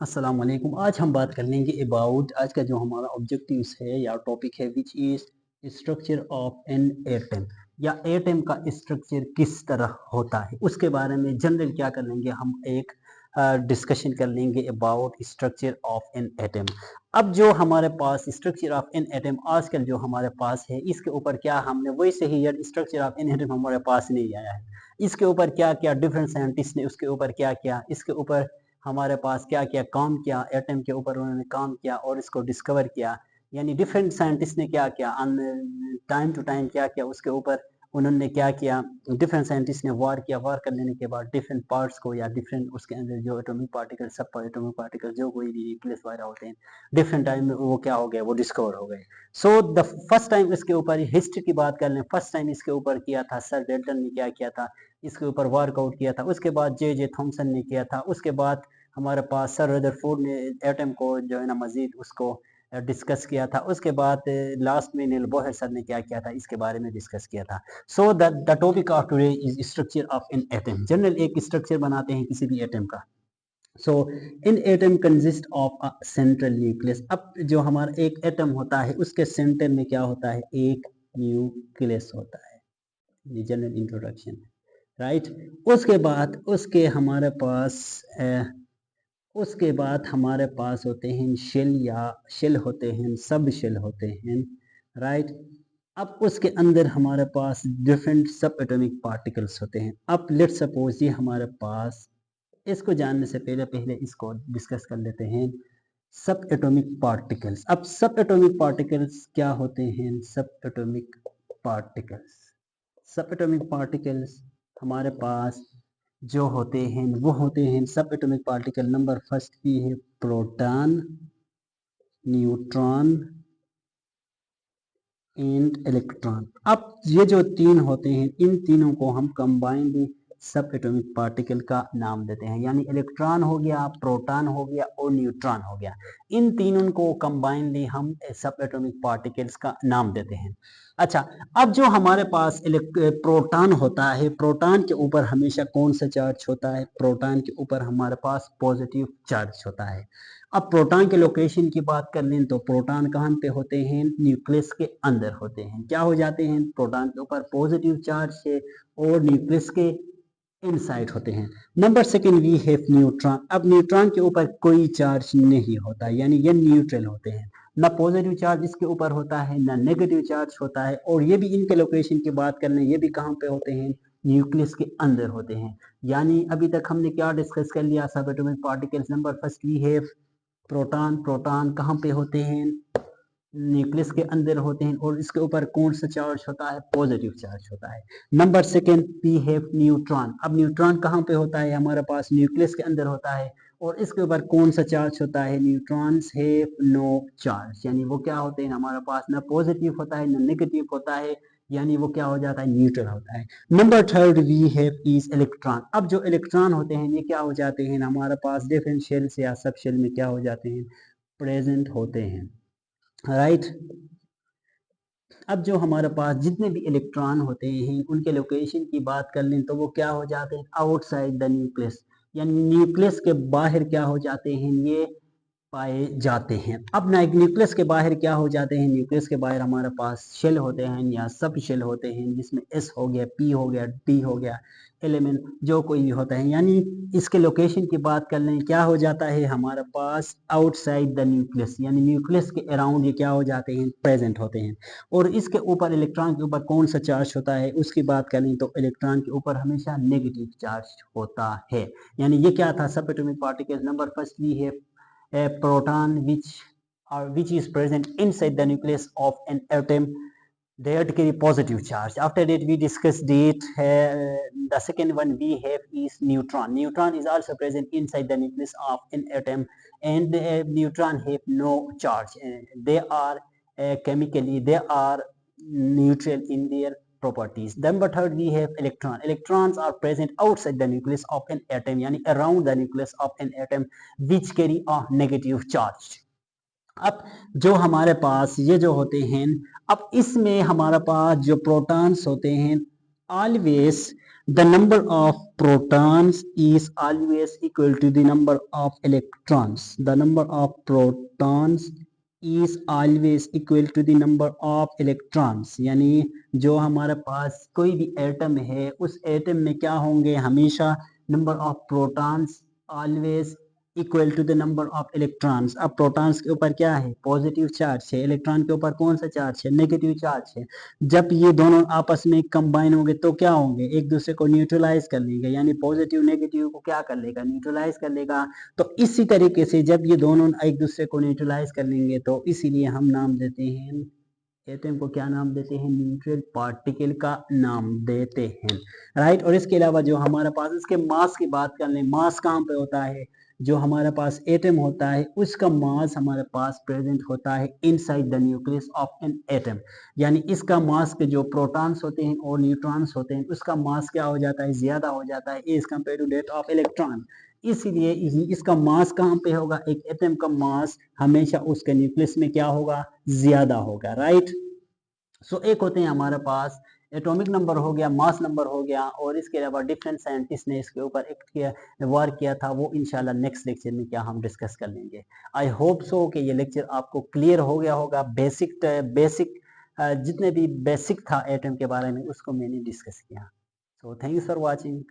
अस्सलाम वालेकुम। आज हम बात कर लेंगे अबाउट आज का जो हमारा ऑब्जेक्टिव्स है या टॉपिक है which is structure of an atom या एटम का स्ट्रक्चर किस तरह होता है उसके बारे में जनरल क्या कर लेंगे हम एक डिस्कशन कर लेंगे about structure of an atom. अब जो हमारे पास स्ट्रक्चर ऑफ एन एटम आजकल जो हमारे पास है इसके ऊपर क्या हमने वैसे ही यार स्ट्रक्चर ऑफ एन एटम हमारे पास नहीं आया है। इसके ऊपर क्या क्या डिफरेंट साइंटिस्ट ने उसके ऊपर क्या क्या इसके ऊपर हमारे पास क्या क्या काम किया एटम के ऊपर उन्होंने काम किया और इसको डिस्कवर किया। यानी डिफरेंट साइंटिस्ट ने क्या किया टाइम टू टाइम क्या किया उसके ऊपर उन्होंने क्या किया। डिफरेंट साइंटिस्ट ने वार किया, वार कर लेने के बाद डिफरेंट पार्ट्स को या डिफरेंट उसके अंदर जो एटॉमिक पार्टिकल सब एटॉमिक पार्टिकल जो कोई भी न्यूक्लियस वगैरह होते हैं डिफरेंट टाइम में वो क्या हो गए वो डिस्कवर हो गए। सो द फर्स्ट टाइम इसके ऊपर हिस्ट्री की बात कर लें, फर्स्ट टाइम इसके ऊपर किया था सर डेल्टन ने क्या किया था, इसके ऊपर वर्कआउट किया था। उसके बाद जे जे थॉमसन ने किया था। उसके बाद हमारे पास सर रदरफोर्ड ने एटम को जो है ना मजीद उसको डिस्कस किया था। उसके बाद लास्ट में नील बोहर सर ने क्या किया था इसके बारे में डिस्कस किया था। So the topic of today is structure of an atom. General एक स्ट्रक्चर बनाते हैं किसी भी एटम का। So in atom consist of a central nucleus. अब जो हमारा एक एटम होता है उसके सेंटर में क्या होता है, एक न्यूक्लियस होता है। ये जनरल इंट्रोडक्शन, राइट। उसके बाद उसके बाद हमारे पास होते हैं शेल या शेल होते हैं, सब शेल होते हैं, राइट। अब उसके अंदर हमारे पास डिफरेंट सब एटॉमिक पार्टिकल्स होते हैं। अब लेट सपोज ये हमारे पास, इसको जानने से पहले पहले इसको डिस्कस कर लेते हैं सब एटॉमिक पार्टिकल्स। अब सब एटॉमिक पार्टिकल्स क्या होते हैं, सब एटॉमिक पार्टिकल्स, सब एटॉमिक पार्टिकल्स हमारे पास जो होते हैं वो होते हैं सब एटॉमिक पार्टिकल। नंबर फर्स्ट की है प्रोटॉन, न्यूट्रॉन एंड इलेक्ट्रॉन। अब ये जो तीन होते हैं इन तीनों को हम कंबाइंडली सब एटॉमिक पार्टिकल का नाम देते हैं। यानी इलेक्ट्रॉन हो गया, प्रोटॉन हो गया और न्यूट्रॉन हो गया, इन तीनों को कंबाइंडली हम सब एटॉमिक पार्टिकल्स का नाम देते हैं। अच्छा, अब जो हमारे पास प्रोटॉन होता है, प्रोटॉन के ऊपर हमेशा कौन सा चार्ज होता है, प्रोटॉन के ऊपर हमारे पास पॉजिटिव चार्ज होता है। अब प्रोटॉन के लोकेशन की बात कर लें तो प्रोटॉन कहाँ पे होते हैं, न्यूक्लियस के अंदर होते हैं। क्या हो जाते हैं, प्रोटॉन के ऊपर पॉजिटिव चार्ज है और न्यूक्लियस के इनसाइड होते हैं। Number second we have neutron. अब न्यूट्रॉन के ऊपर कोई चार्ज नहीं होता, यानी ये न्यूट्रल होते हैं, ना पॉजिटिव चार्ज इसके ऊपर होता है ना नेगेटिव चार्ज होता है। और ये भी इनके लोकेशन की बात कर लें, ये भी कहाँ पे होते हैं, न्यूक्लियस के अंदर होते हैं। यानी अभी तक हमने क्या डिस्कस कर लिया, subatomic particles. Number first we have proton, proton कहाँ पे होते हैं, न्यूक्लियस के अंदर होते हैं और इसके ऊपर कौन सा चार्ज होता है, पॉजिटिव चार्ज होता है। Number second we have neutron. अब न्यूट्रॉन कहाँ पे होता है, हमारे पास न्यूक्लियस के अंदर होता है और इसके ऊपर कौन सा चार्ज होता है, न्यूट्रॉन्स हैव नो चार्ज। यानी वो क्या होते हैं, हमारे पास ना पॉजिटिव होता है ना नेगेटिव होता है, यानी वो क्या हो जाता है, न्यूट्रल होता है। Number third we have is electron. अब जो इलेक्ट्रॉन होते हैं ये क्या हो जाते हैं, हमारे पास डिफरेंट शेल्स या सब शेल में क्या हो जाते हैं, प्रेजेंट होते हैं, राइट। अब जो हमारे पास जितने भी इलेक्ट्रॉन होते हैं उनके लोकेशन की बात कर लें तो वो क्या हो जाते हैं, आउटसाइड द न्यूक्लियस। यानी न्यूक्लियस के बाहर क्या हो जाते हैं, ये पाए जाते हैं। अब न्यूक्लियस के बाहर क्या हो जाते हैं, न्यूक्लियस के बाहर हमारे पास शेल होते हैं या सब शेल होते हैं, जिसमें एस हो गया, पी हो गया, डी हो गया, एलिमेंट जो कोई भी होता है। यानी इसके लोकेशन की बात कर लें क्या हो जाता है हमारे पास, आउटसाइड द न्यूक्लियस। यानी न्यूक्लियस के अराउंड ये क्या हो जाते हैं, प्रेजेंट होते हैं। और इसके ऊपर इलेक्ट्रॉन के ऊपर कौन सा चार्ज होता है उसकी बात करें तो इलेक्ट्रॉन के ऊपर हमेशा नेगेटिव चार्ज होता है। यानी ये क्या था, subatomic particles. Number first we have a proton which is present inside the nucleus of an atom, that carry positive charge. After that we discussed it. The second one we have is neutron. Neutron is also present inside the nucleus of an atom and neutron have no charge. They are chemically they are neutral in their properties. Number third we have electron. Electrons are present outside the nucleus of an atom, yani around the nucleus of an atom, which carry a negative charge. अब जो हमारे पास ये जो होते हैं, अब इसमें हमारे पास जो प्रोटॉन्स होते हैं always The number of protons is always equal to the number of electrons. The number of protons is always equal to the number of electrons. यानी जो हमारे पास कोई भी एटम है उस एटम में क्या होंगे, हमेशा number of protons always equal to the number of electrons. अब प्रोटॉन्स के ऊपर क्या है, पॉजिटिव चार्ज है, इलेक्ट्रॉन के ऊपर कौन सा चार्ज है, नेगेटिव चार्ज है। जब ये दोनों आपस में कंबाइन होंगे तो क्या होंगे, एक दूसरे को न्यूट्रलाइज कर लेंगे, यानी पॉजिटिव नेगेटिव को क्या कर लेगा, न्यूट्रलाइज कर लेगा। तो इसी तरीके से जब ये दोनों एक दूसरे को न्यूट्रलाइज कर लेंगे तो इसीलिए हम नाम देते हैं एटम को, क्या नाम देते हैं, न्यूट्रल पार्टिकल का नाम देते हैं, राइट। और इसके अलावा जो हमारे पास इसके मास की बात कर लें, मास कहाँ पे होता है, जो हमारे पास एटम होता है उसका मास हमारे पास प्रेजेंट होता है inside the nucleus of an atom. यानी इसका मास के जो प्रोटॉन्स होते हैं और न्यूट्रॉन्स होते हैं उसका मास क्या हो जाता है, ज्यादा हो जाता है as compare to that of electron. इसीलिए इसका मास कहाँ पे होगा, एक एटम का मास हमेशा उसके न्यूक्लियस में क्या होगा, ज्यादा होगा, राइट। सो एक होते हैं हमारे पास एटॉमिक नंबर हो गया, मास नंबर हो गया, और इसके अलावा डिफरेंट साइंटिस्ट ने इसके ऊपर एक्ट किया, वर्क किया था, वो इंशाल्लाह नेक्स्ट लेक्चर में क्या हम डिस्कस कर लेंगे। आई होप सो कि ये लेक्चर आपको क्लियर हो गया होगा। बेसिक जितने भी बेसिक था एटम के बारे में उसको मैंने डिस्कस किया। So thanks for watching.